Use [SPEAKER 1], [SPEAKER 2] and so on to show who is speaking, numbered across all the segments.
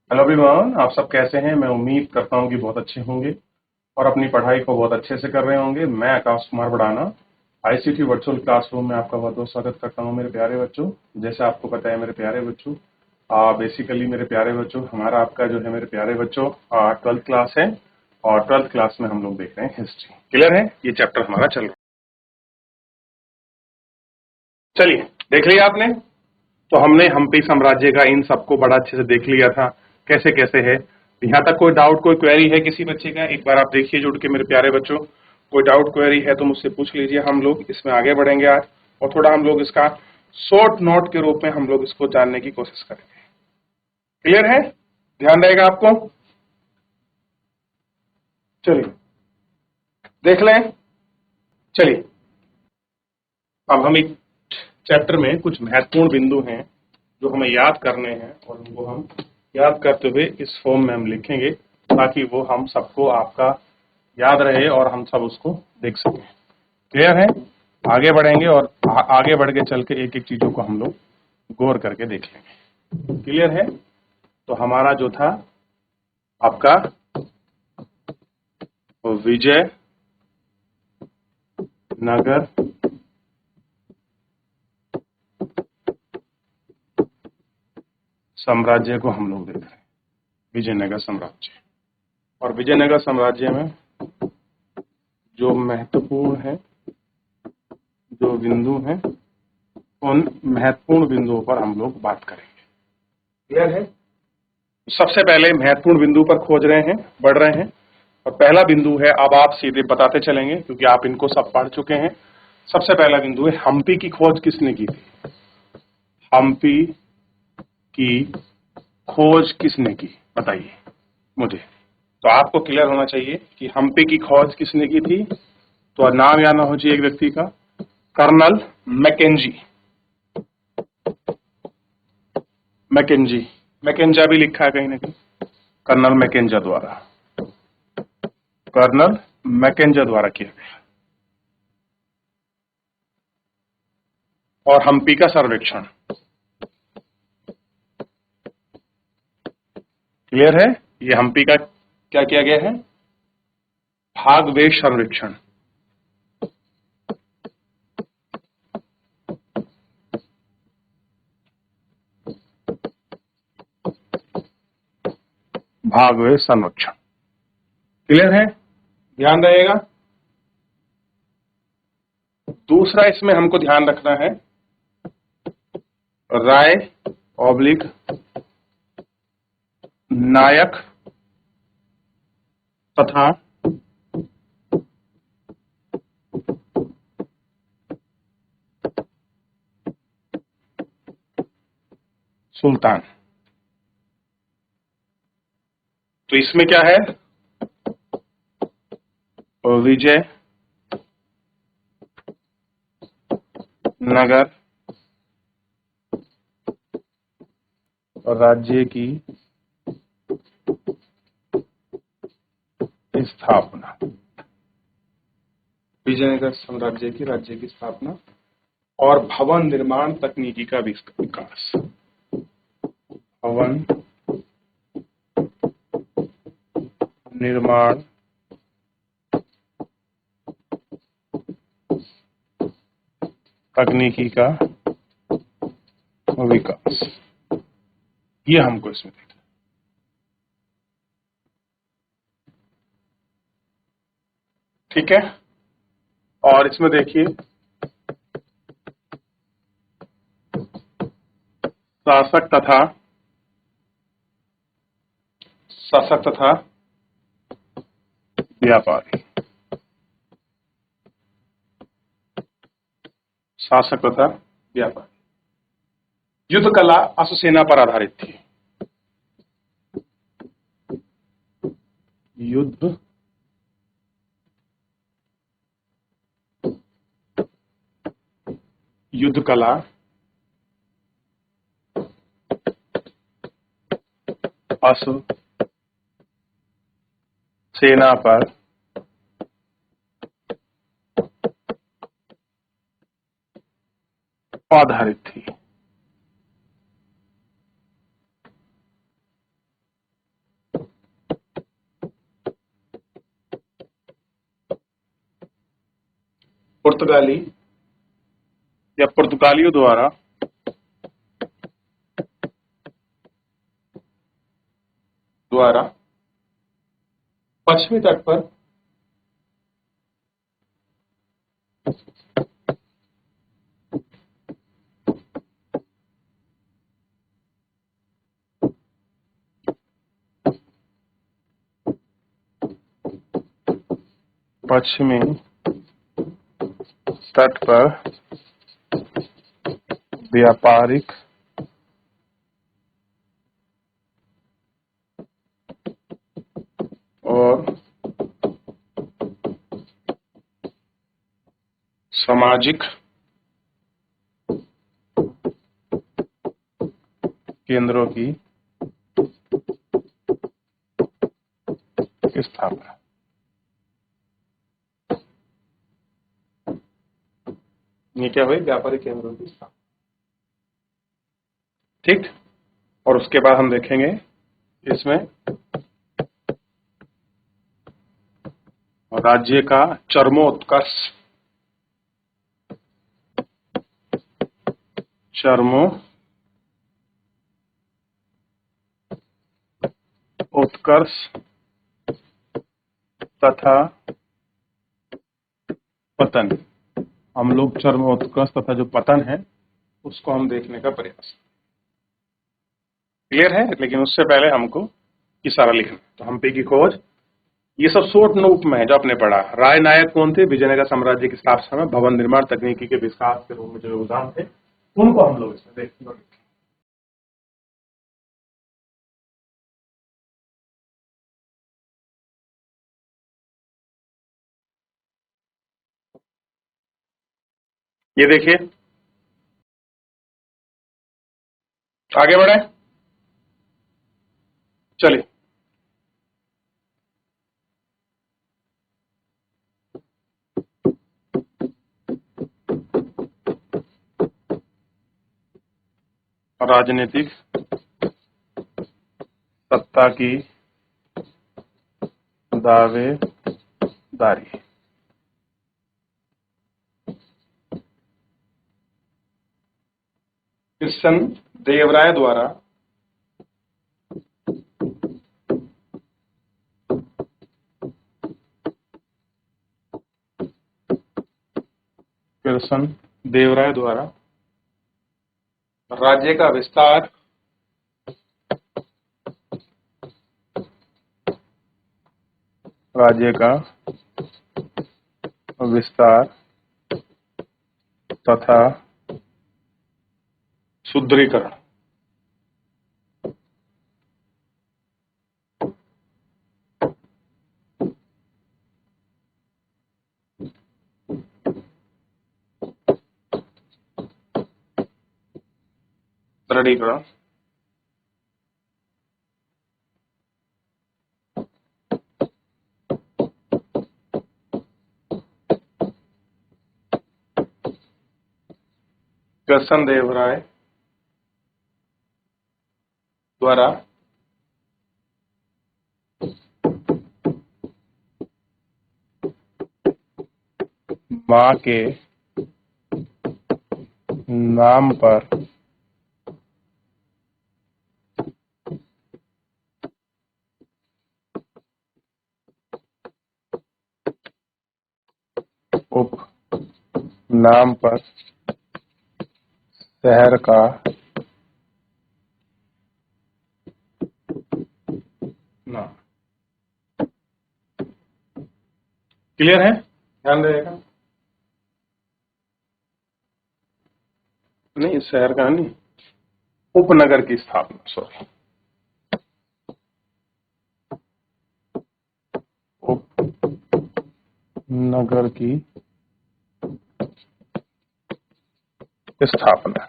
[SPEAKER 1] Hello everyone, आप सब कैसे हैं। मैं उम्मीद करता हूं कि बहुत अच्छे होंगे और अपनी पढ़ाई को बहुत अच्छे से कर रहे होंगे। मैं Akash Kumar Badana ICT virtual classroom में आपका बहुत बहुत स्वागत करता हूं मेरे प्यारे बच्चों। जैसे आपको पता है मेरे प्यारे बच्चों, बेसिकली मेरे प्यारे बच्चों, हमारा आपका जो है मेरे प्यारे बच्चों 12th क्लास है और 12th क्लास में हम लोग देख रहे हैं हिस्ट्री। क्लियर है? ये चैप्टर हमारा चल रहा है। चलिए, देख लिया आपने। तो हमने हम्पी साम्राज्य का इन सबको बड़ा अच्छे से देख लिया था, कैसे कैसे है। यहाँ तक कोई डाउट, कोई क्वेरी है किसी बच्चे का? एक बार आप देखिए जुड़ के मेरे प्यारे बच्चों। कोई डाउट क्वेरी है तो मुझसे पूछ लीजिए। हम लोग इसमें आगे बढ़ेंगे आज और थोड़ा हम लोग इसका शॉर्ट नोट के रूप में हम लोग इसको जानने की कोशिश करेंगे। क्लियर है? ध्यान रहेगा आपको। चलिए देख लें। चलिए, अब हम एक चैप्टर में कुछ महत्वपूर्ण बिंदु हैं जो हमें याद करने हैं और उनको हम याद करते हुए इस फॉर्म में हम लिखेंगे ताकि वो हम सबको आपका याद रहे और हम सब उसको देख सकें। क्लियर है? आगे बढ़ेंगे और आगे बढ़ के चल के एक एक चीजों को हम लोग गौर करके देख लेंगे। क्लियर है? तो हमारा जो था आपका विजय नगर साम्राज्य को हम लोग देख रहे हैं। विजयनगर साम्राज्य, और विजयनगर साम्राज्य में जो महत्वपूर्ण है, जो बिंदु हैं, उन महत्वपूर्ण बिंदुओं पर हम लोग बात करेंगे। क्लियर है? सबसे पहले महत्वपूर्ण बिंदु पर खोज रहे हैं, बढ़ रहे हैं। और पहला बिंदु है, अब आप सीधे बताते चलेंगे क्योंकि आप इनको सब पढ़ चुके हैं। सबसे पहला बिंदु है, हम्पी की खोज किसने की थी? हम्पी की खोज किसने की? बताइए मुझे। तो आपको क्लियर होना चाहिए कि हम्पी की खोज किसने की थी। तो नाम याद ना हो चाहिए एक व्यक्ति का, कर्नल मैकेंजी। मैकेंजी, मैकेंजा भी लिखा है कहीं ना कहीं। कर्नल मैकेंजा द्वारा, कर्नल मैकेंजा द्वारा किया गया। और हम्पी का सर्वेक्षण। क्लियर है? ये हम्पी का क्या किया गया है? भागवेश सर्वेक्षण। भागवेश संरक्षण। क्लियर है? ध्यान रहेगा। दूसरा इसमें हमको ध्यान रखना है, राय ऑब्लिक नायक तथा सुल्तान। तो इसमें क्या है? विजय नगर राज्य की स्थापना, विजयनगर साम्राज्य की राज्य की स्थापना और भवन निर्माण तकनीकी का विकास। भवन निर्माण तकनीकी का विकास, ये हमको इसमें देखना। ठीक है? और इसमें देखिए, शासक तथा व्यापारी, शासक तथा व्यापारी। युद्ध कला अश्वसेना पर आधारित थी। युद्ध युद्ध कला अश्वसेना पर आधारित थी। पुर्तगाली या पुर्तगालियों द्वारा पश्चिमी तट पर व्यापारिक और सामाजिक केंद्रों की स्थापना। ये क्या हुई? व्यापारिक केंद्रों की स्थापना। ठीक। और उसके बाद हम देखेंगे इसमें राज्य का चरमोत्कर्ष, उत्कर्ष तथा पतन। हम लोग चरमोत्कर्ष तथा जो पतन है उसको हम देखने का प्रयास। क्लियर है? लेकिन उससे पहले हमको इशारा लिखना। तो हम्पी की खोज, ये सब शॉर्ट नोट में है जो आपने पढ़ा। राय नायक कौन थे? विजयनगर साम्राज्य की स्थापना में भवन निर्माण तकनीकी के विकास के रूप में जो योगदान थे उनको हम लोग इसमें देखेंगे। ये देखिए, आगे बढ़े, चलिए। राजनीतिक सत्ता की दावेदारी। कृष्ण देवराय द्वारा राज्य का विस्तार तथा सुदृढ़ीकरण। दृढ़ीकरण कृष्णदेवराय द्वारा मां के नाम पर उप नाम पर शहर का नाम। क्लियर है? ध्यान रहेगा। नहीं, शहर का नहीं, उपनगर की स्थापना। सॉरी, उपनगर की स्थापना।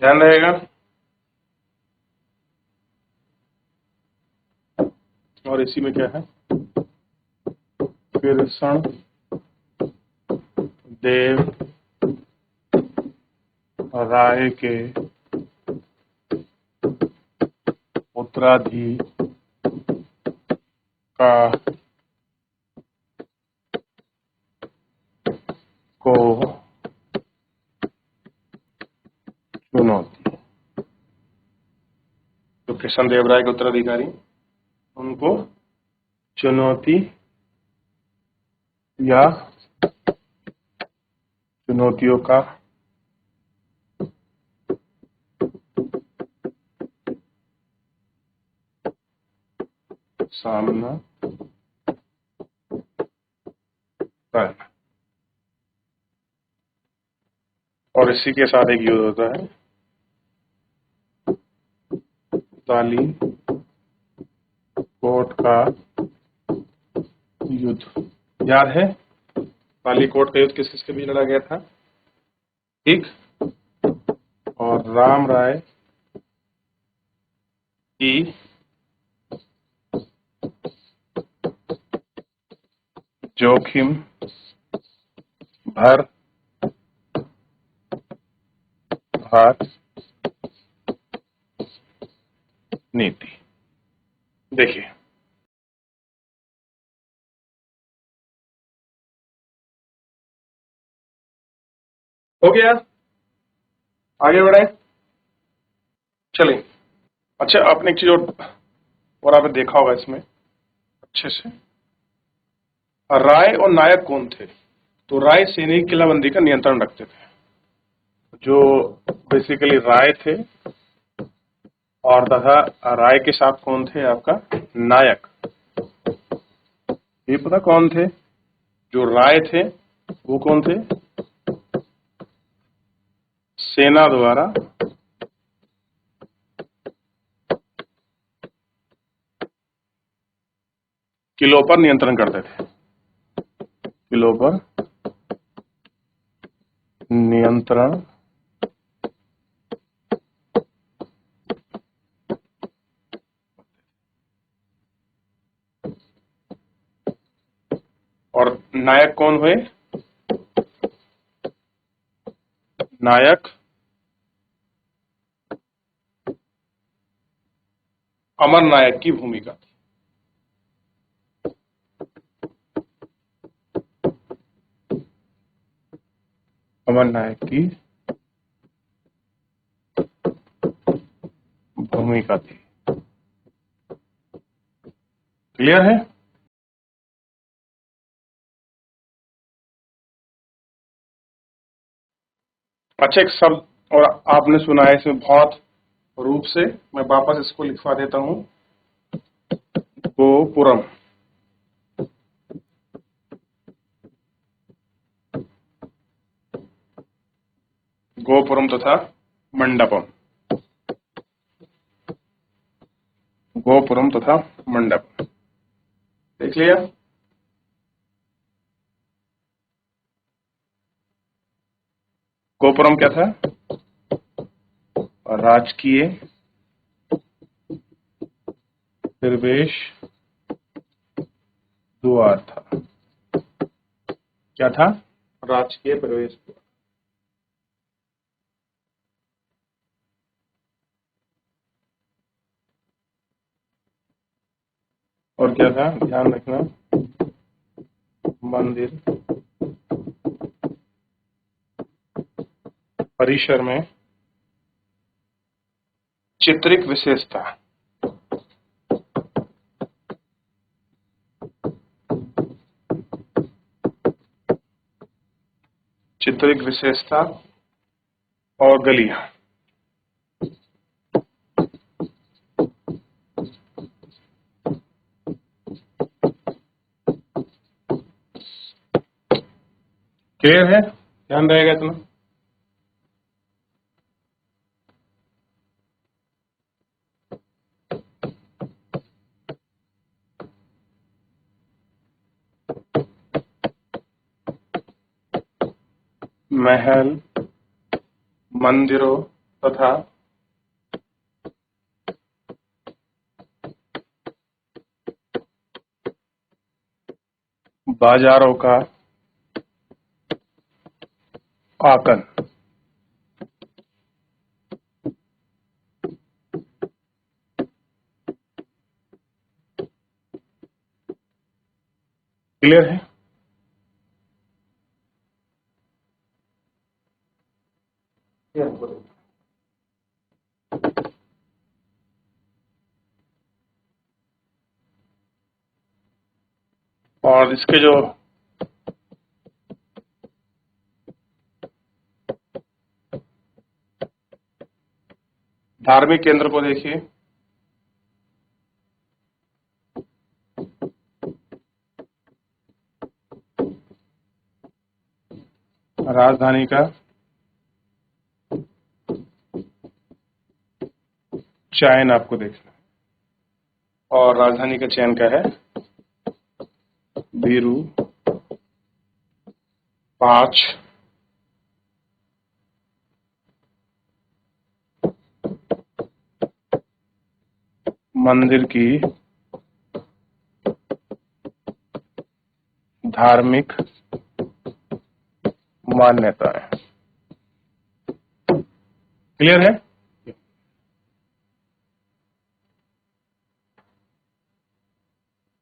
[SPEAKER 1] ध्यान रहेगा। और इसी में क्या है? कृष्ण देव राय के उत्तराधिकारी का चुनौती। तो कृष्णदेव राय के उत्तराधिकारी, उनको चुनौती या चुनौतियों का सामना करना। और इसी के साथ एक युद्ध होता है, ताली कोट का युद्ध। याद है तालीकोट का युद्ध किस किस के बीच लड़ा गया था? ठीक। और राम राय की जोखिम भर हार नीति। देखिए, हो गया, आगे बढ़े, चलिए। अच्छा, आपने एक चीज और आपने देखा होगा इसमें अच्छे से, राय और नायक कौन थे? तो राय सैनिक किलाबंदी का नियंत्रण रखते थे, जो बेसिकली राय थे, और तथा राय के साथ कौन थे? आपका नायक। ये पता कौन थे? जो राय थे वो कौन थे? सेना द्वारा किलों पर नियंत्रण करते थे, किलों पर नियंत्रण और नायक कौन हुए? नायक अमर नायक की भूमिका थी। अमर नायक की भूमिका थी। क्लियर है? अच्छा, एक शब्द और आपने सुना है इसमें बहुत रूप से, मैं वापस इसको लिखवा देता हूं, गोपुरम। गोपुरम तथा मंडपम। गोपुरम तथा मंडपम, देख लिया? गोपुरम क्या था? राजकीय प्रवेश द्वार था। क्या था? राजकीय प्रवेश द्वार। और क्या था? ध्यान रखना, मंदिर परिसर में चित्रिक विशेषता, चित्रिक विशेषता और गलियां। क्लियर है? ध्यान रहेगा इतना? महल, मंदिरों तथा बाजारों का आकन। क्लियर है? और इसके जो धार्मिक केंद्र को देखिए, राजधानी का चयन आपको देखना है, और राजधानी का चयन क्या है, विरूपाक्ष मंदिर की धार्मिक मान्यता है। क्लियर है?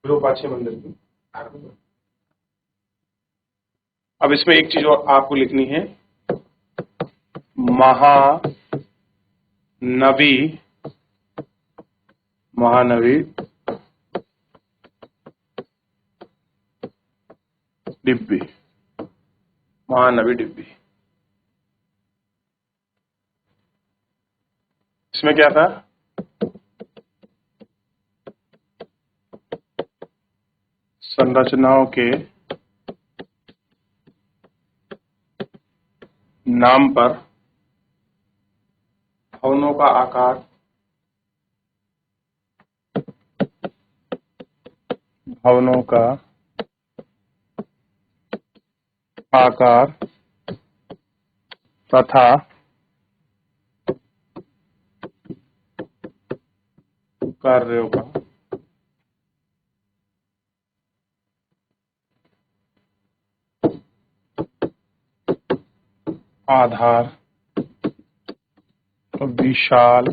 [SPEAKER 1] विरूपाक्ष मंदिर की धार्मिक। अब इसमें एक चीज और आपको लिखनी है, महानवी डिब्बी, महानवी डिब्बी। इसमें क्या था, संरचनाओं के नाम पर भवनों का आकार, तथा कार्यों का आधार विशाल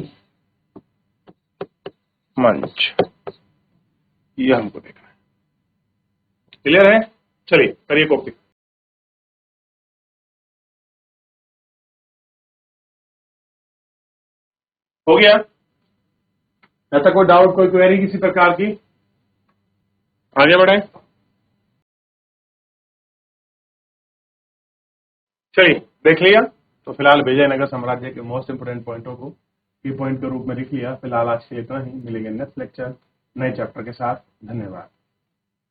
[SPEAKER 1] मंच, यह हमको देखना है। क्लियर है? चलिए करिए कॉपी। हो गया? ऐसा कोई डाउट, कोई क्वेरी किसी प्रकार की? आगे बढ़े। चलिए देख लिया। तो फिलहाल विजयनगर साम्राज्य के मोस्ट इंपोर्टेंट पॉइंटों को की पॉइंट के रूप में लिख लिया। फिलहाल आज से इतना ही, मिलेंगे नेक्स्ट लेक्चर नए चैप्टर के साथ। धन्यवाद।